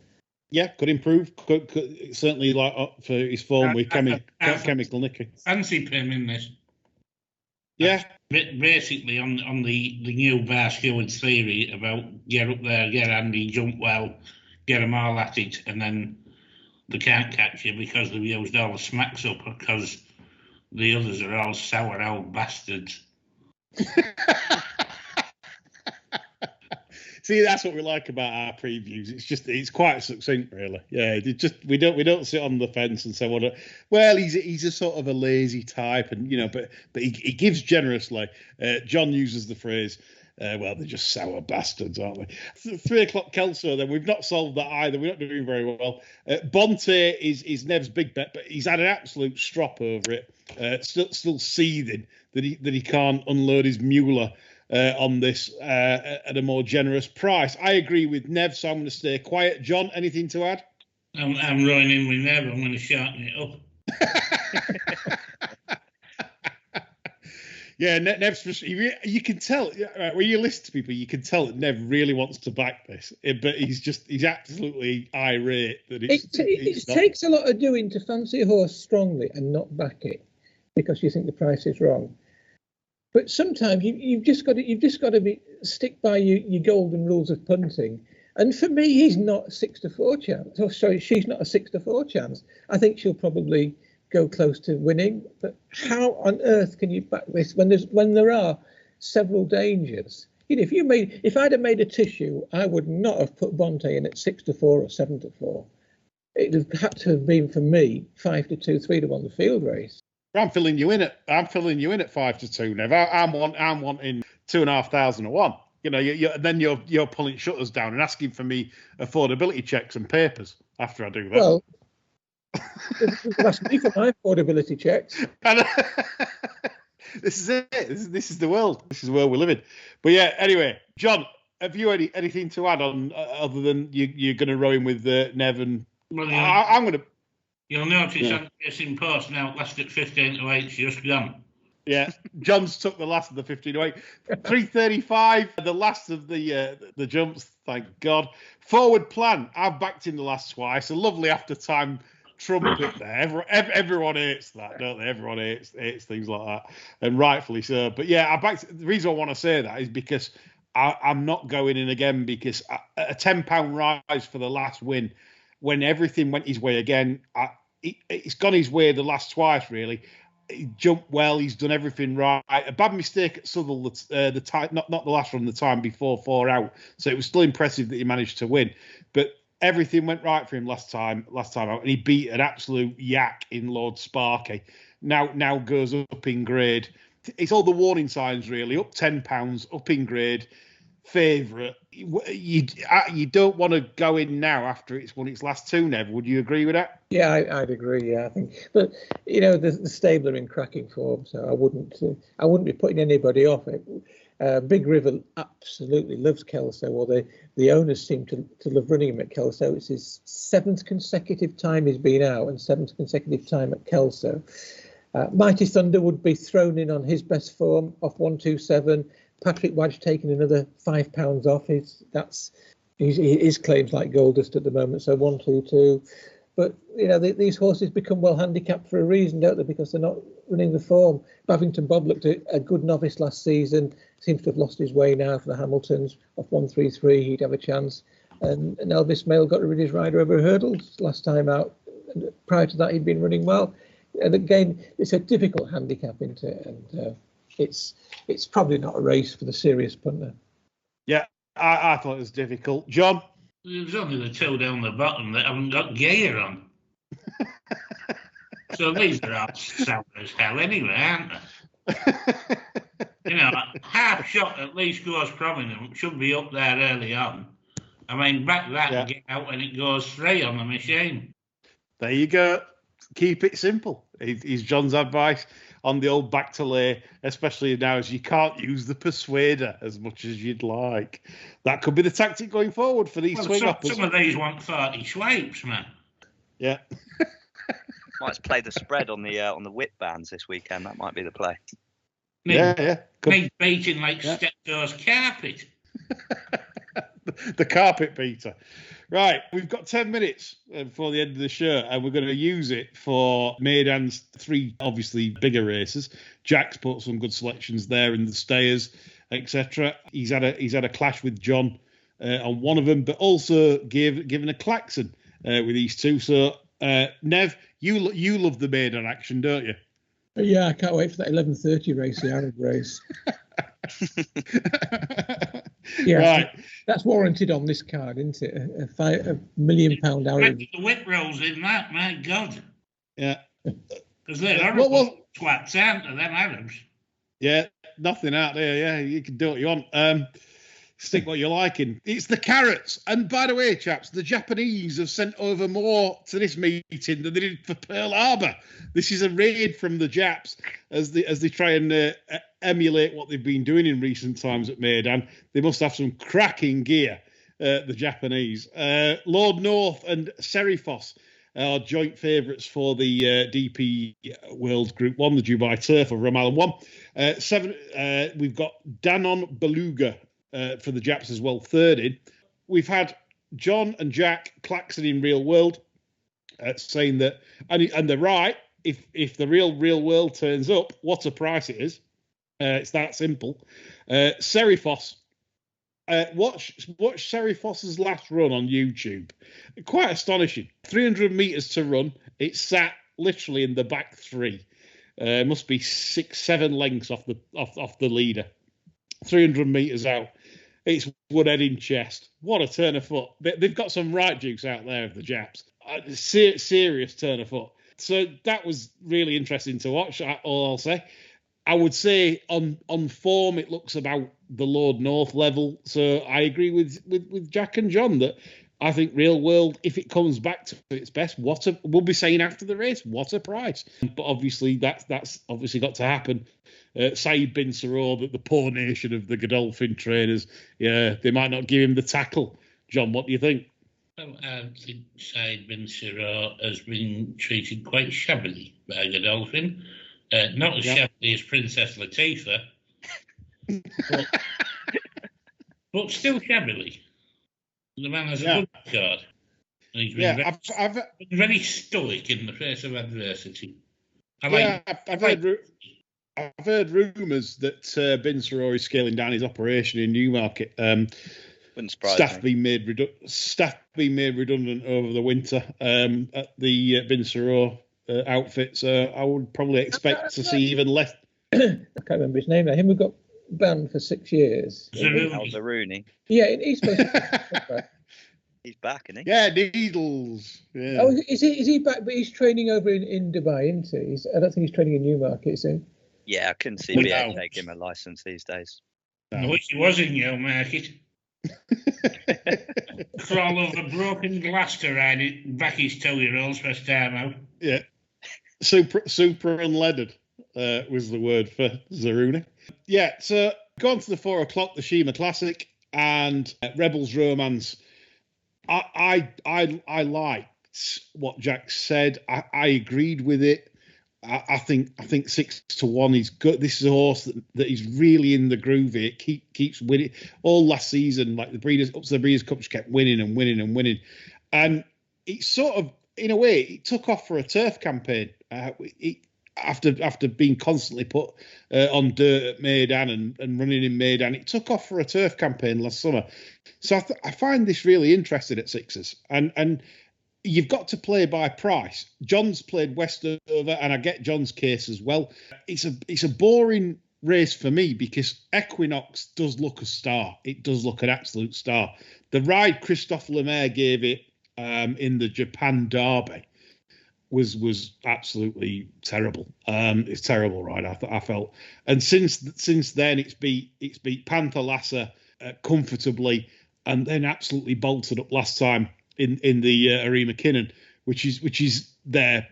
Yeah, could improve. Could certainly for his form with chemical nicking. Fancy Pim in this. Yeah. Basically, on the new bar steward theory about get up there, get Andy, jump well, get them all at it, and then they can't catch you because they've used all the smacks up because the others are all sour old bastards. See, that's what we like about our previews. It's quite succinct, really. Yeah, we don't sit on the fence and say, well, he's a sort of a lazy type, and but he gives generously. John uses the phrase, well, they're just sour bastards, aren't they? 3 o'clock Kelso, then we've not solved that either. We're not doing very well. Bonte is Nev's big bet, but he's had an absolute strop over it. Still seething that he can't unload his Mueller on this at a more generous price. I agree with Nev, so I'm going to stay quiet. John, anything to add? I'm rolling in with Nev. I'm going to sharpen it up. Yeah, Nev's. You can tell when you listen to people, you can tell that Nev really wants to back this, but he's absolutely irate that it takes a lot of doing to fancy a horse strongly and not back it because you think the price is wrong. But sometimes you've just got to stick by your golden rules of punting. And for me, he's not a 6-4 chance. Oh, sorry, she's not a 6-4 chance. I think she'll probably go close to winning. But how on earth can you back this when there are several dangers? If I'd have made a tissue, I would not have put Bonte in at 6-4 or 7-4. It had to have been for me 5-2, 3-1 the field race. I'm filling you in at 5-2, Nev. I'm wanting 2,500 to 1. Then you're pulling shutters down and asking for me affordability checks and papers after I do that. Well, you've asked me for my affordability checks. This is it. This is the world. This is the world we live in. But yeah, anyway, John, have you anything to add on other than you're going to row in with Nev and? Well, I'm going to. You'll notice on Racing Post now, last at 15 to 8, just gone. Yeah, John's took the last of the 15 to 8. 3:35, the last of the jumps, thank God. Forward plan, I've backed in the last twice. A lovely after time trumpet there. Everyone hates that, don't they? Everyone hates things like that, and rightfully so. But yeah, I backed. The reason I want to say that is because I'm not going in again because a £10 rise for the last win, when everything went his way again, it's gone his way the last twice, really. He jumped well, he's done everything right. A bad mistake at Southall, the time, not the last one, the time before 4 out. So it was still impressive that he managed to win. But everything went right for him last time out, and he beat an absolute yak in Lord Sparky. Now goes up in grade. It's all the warning signs, really. Up £10, up in grade. Favourite. You don't want to go in now after it's won its last 2, Nev. Would you agree with that? Yeah, I'd agree. Yeah, I think. But the stable are in cracking form, so I wouldn't be putting anybody off it. Big River absolutely loves Kelso, or the owners seem to love running him at Kelso. It's his 7th consecutive time he's been out and 7th consecutive time at Kelso. Mighty Thunder would be thrown in on his best form off 127. Patrick Wadge taking another £5 off. His claims like gold dust at the moment, so 122. But these horses become well handicapped for a reason, don't they? Because they're not running the form. Bavington Bob looked at a good novice last season. Seems to have lost his way now for the Hamiltons. Off 133, he'd have a chance. And Elvis Mail got rid of his rider over hurdles last time out. And prior to that, he'd been running well. And again, it's a difficult handicap, isn't it? And it's probably not a race for the serious punter. Yeah, I thought it was difficult. John? There's only the 2 down the bottom that haven't got gear on. So these are all sour as hell anyway, aren't they? Half shot at least goes prominent, should be up there early on. I mean, back that and get out when it goes 3 on the machine. There you go. Keep it simple. Is John's advice on the old back to lay, especially now as you can't use the persuader as much as you'd like. That could be the tactic going forward for these swing uppers. Some of these want 40 swipes, man. Yeah. Might play the spread on the whip bands this weekend. That might be the play. Yeah. Needs beating like Steptoe's carpet. The carpet beater. Right, we've got 10 minutes before the end of the show, and we're going to use it for Meydan's 3 obviously bigger races. Jack's put some good selections there in the stayers, etc. He's had a clash with John on one of them, but also given a klaxon with these two. So Nev, you love the Meydan action, don't you? Yeah, I can't wait for that 11:30 race, the Arab race. Yeah, right. That's warranted on this card, isn't it? A £1 million Arab. The whip rolls in that, my God. Yeah. Because they're horrible twats, aren't they, them Arabs? Yeah, nothing out there. Yeah, you can do what you want. Stick what you're liking. It's the carrots. And by the way, chaps, the Japanese have sent over more to this meeting than they did for Pearl Harbor. This is a raid from the Japs as they try and emulate what they've been doing in recent times at Meydan. They must have some cracking gear, the Japanese. Lord North and Serifos are joint favourites for the DP World Group 1, the Dubai Turf of Ramallah 1. 7, we've got Danon Beluga for the Japs as well, third in. We've had John and Jack klaxon in Real World, saying that, and they're right, if the real world turns up, what a price it is. It's that simple. Serifos, watch Serifos's last run on YouTube. Quite astonishing. 300 metres to run. It sat literally in the back 3. Must be 6-7 lengths off the leader. 300 metres out. It's woodhead in chest. What a turn of foot. They've got some right dukes out there of the Japs. Serious turn of foot. So that was really interesting to watch, all I'll say. I would say on form, it looks about the Lord North level. So I agree with Jack and John that I think Real World, if it comes back to its best, we'll be saying after the race, what a price. But obviously, that's obviously got to happen. Saeed bin Saror, the poor nation of the Godolphin trainers, yeah, they might not give him the tackle. John, what do you think? Well, I think Saeed bin Saror has been treated quite shabbily by Godolphin. Not as shabbily as Princess Latifah, but still shabbily. The man has a good card. And he's been very stoic in the face of adversity. I've heard rumours that Bin Saror is scaling down his operation in Newmarket. Wouldn't surprise staff me. being made redundant over the winter at the Bin Saror outfit. So I would probably expect to see even less. I can't remember his name now. Him who got banned for 6 years. Zaruni. Yeah, he's supposed to. He's back, isn't he? Yeah, Needles. Yeah. Oh, is he back? But he's training over in Dubai, isn't he? I don't think he's training in Newmarket, is he? Yeah, I couldn't see BA take him a licence these days. I wish he was in Newmarket. Crawl over broken glass to ride it back his 2-year-olds first time out. Yeah. Super unleaded was the word for Zaruni. Yeah, so go on to the 4 o'clock, the Sheema Classic and Rebels Romance. I liked what Jack said. I agreed with it. I think 6-1 is good. This is a horse that is really in the groove here. Keeps winning all last season. Like the Breeders' up to the Breeders' Cup, just kept winning and winning and winning. And it sort of, in a way, it took off for a turf campaign. After being constantly put on dirt at Meydan and running in Meydan, it took off for a turf campaign last summer. So I find this really interesting at 6s. And you've got to play by price. John's played Westover, and I get John's case as well. It's a boring race for me because Equinox does look a star. It does look an absolute star. The ride Christophe Lemaire gave it in the Japan Derby was absolutely terrible. It's a terrible ride. I felt, and since then it's beat Panther Lassa comfortably, and then absolutely bolted up last time in the Ari McKinnon, which is their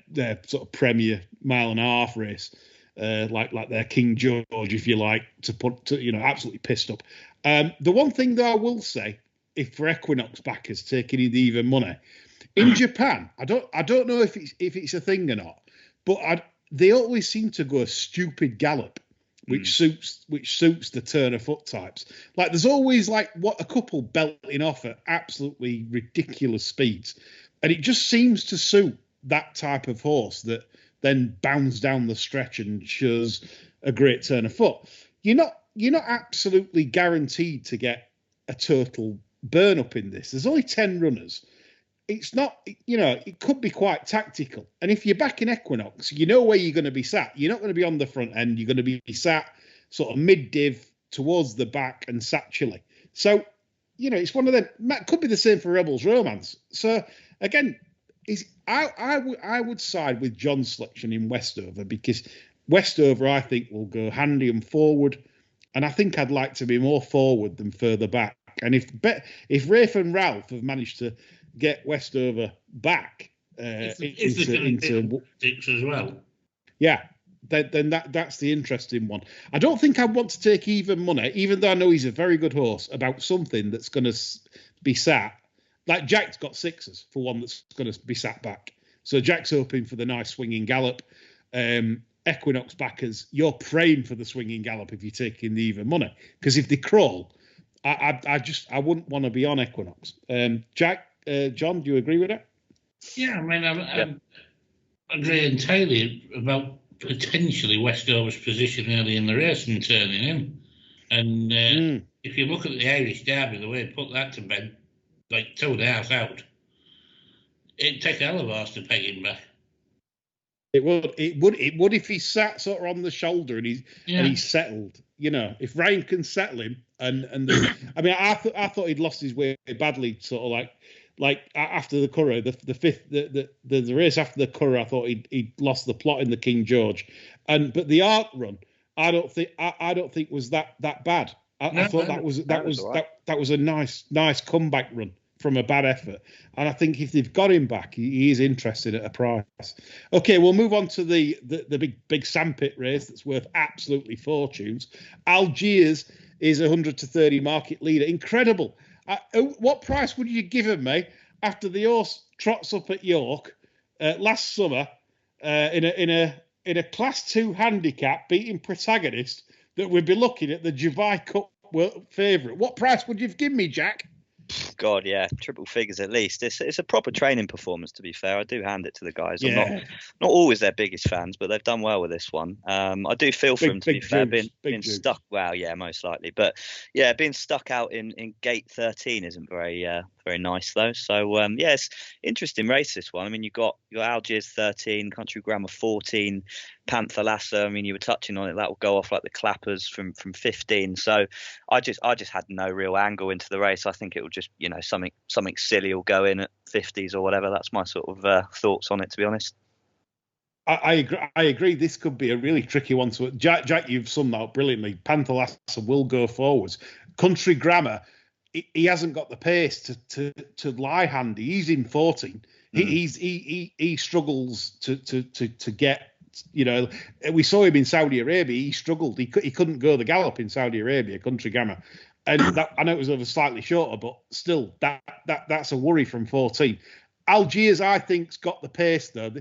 sort of premier 1.5-mile race, like their King George, if you like, absolutely pissed up. The one thing that I will say, if for Equinox backers taking in even money in Japan, I don't know if it's a thing or not, but they always seem to go a stupid gallop which suits the turn of foot types. Like there's always like a couple belting off at absolutely ridiculous speeds, and it just seems to suit that type of horse that then bounds down the stretch and shows a great turn of foot. You're not absolutely guaranteed to get a total burn up in this. There's only 10 runners. It's not, it could be quite tactical. And if you're back in Equinox, you know where you're going to be sat. You're not going to be on the front end. You're going to be sat sort of mid-div towards the back and sat chilly. So, it's one of them. It could be the same for Rebels Romance. So, again, I would side with John's selection in Westover, because Westover, I think, will go handy and forward. And I think I'd like to be more forward than further back. And if Rafe and Ralph have managed to get Westover back into six as well, then that's the interesting one. I don't think I'd want to take even money, even though I know he's a very good horse, about something that's going to be sat. Like Jack's got sixes for one that's going to be sat back. So Jack's hoping for the nice swinging gallop. Equinox backers, you're praying for the swinging gallop if you're taking the even money, because if they crawl, I wouldn't want to be on Equinox. Jack, John, do you agree with that? Yeah, I mean, I agree entirely about potentially Westover's position early in the race and turning in. And if you look at the Irish Derby, the way they put that to bed, like 2.5 out, it'd take a hell of a horse to peg him back. It would if he sat sort of on the shoulder and he's settled. If Ryan can settle him, I thought he'd lost his way badly, sort of like after the Curragh, the race after the Curragh, I thought he'd lost the plot in the King George, but the Arc run, I don't think was that bad. I thought that was a nice comeback run from a bad effort. And I think if they've got him back, he is interested at a price. Okay, we'll move on to the big sandpit race that's worth absolutely fortunes. Algiers is 100 to 30 market leader. Incredible. What price would you give him, mate, after the horse trots up at York last summer in a Class 2 handicap, beating Protagonist, that we'd be looking at the Dubai Cup favourite? What price would you give me, Jack? God, yeah, triple figures at least. It's a proper training performance, to be fair. I do hand it to the guys. I'm not always their biggest fans, but they've done well with this one. I do feel for him, to be fair, being stuck. Well, yeah, most likely, but yeah, being stuck out in gate 13 isn't very nice though. So it's interesting race, this one. I mean, you got Algiers 13, Country Grammar 14, Panther Lasser. I mean, you were touching on it. That will go off like the clappers from 15. So I just had no real angle into the race. I think it will just, something silly will go in at 50s or whatever. That's my sort of thoughts on it, to be honest. I agree. This could be a really tricky one. So Jack, you've summed that up brilliantly. Panther Lasser will go forwards. Country Grammar, he hasn't got the pace to lie handy. He's in 14. He struggles to get. We saw him in Saudi Arabia. He struggled. He couldn't go the gallop in Saudi Arabia. Country Grammar, and I know it was over slightly shorter, but still, that's a worry from 14. Algiers, I think's got the pace though.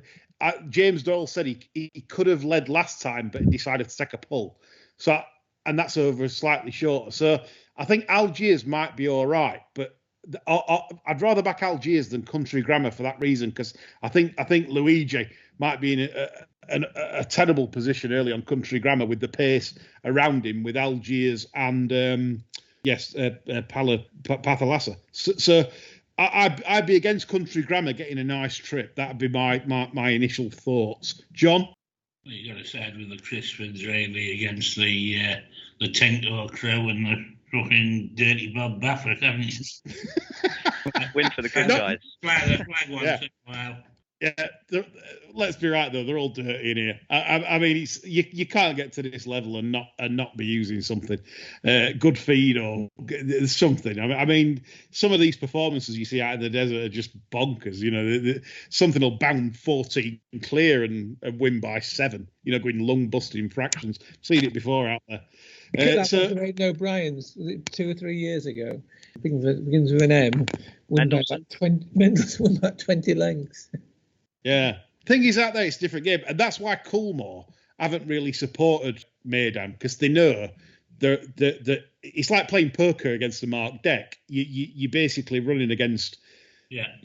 James Doyle said he could have led last time, but he decided to take a pull. So, and that's over slightly shorter. So I think Algiers might be all right, but I'd rather back Algiers than Country Grammar for that reason, because I think Luigi might be in a terrible position early on Country Grammar with the pace around him with Algiers and Panther Lasser. So I'd be against Country Grammar getting a nice trip. That'd be my initial thoughts. John? Well, you got to side with the Crisfords really against the Tento Crow and the fucking Dirty Bob Baffert, haven't you? Win for the good guys. Flag once in a while. Yeah, let's be right though. They're all dirty in here. I mean, you can't get to this level and not be using something, good feed or something. I mean, some of these performances you see out in the desert are just bonkers. Something will bound 14 clear and win by 7. Going lung busting fractions. Seen it before out there. That was Great O'Brien's 2 or 3 years ago. Begins with an M. Won by about 20. Mendelssohn won about 20 lengths. Yeah. Thing is out there, it's a different game. And that's why Coolmore haven't really supported Meydan because they know that it's like playing poker against a marked deck. You're basically running against,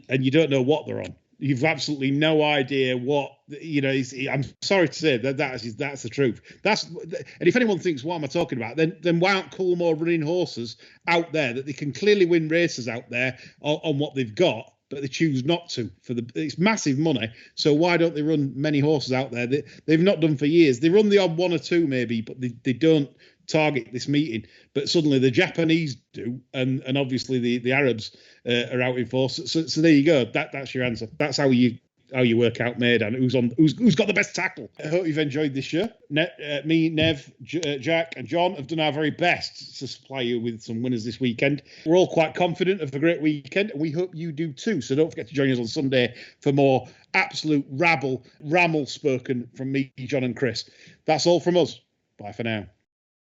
and you don't know what they're on. You've absolutely no idea what, I'm sorry to say that's the truth. And if anyone thinks, what am I talking about? Then why aren't Coolmore running horses out there that they can clearly win races out there on what they've got, but they choose not to it's massive money. So why don't they run many horses out there? They've not done for years. They run the odd one or two maybe, but they don't target this meeting. But suddenly the Japanese do, and obviously the Arabs are out in force. So there you go. That's your answer. That's how you work out Meydan, who's got the best tackle. I hope you've enjoyed this show. Me, Nev, Jack and John have done our very best to supply you with some winners this weekend. We're all quite confident of a great weekend, and we hope you do too. So don't forget to join us on Sunday for more absolute ramble spoken from me, John and Chris. That's all from us. Bye for now.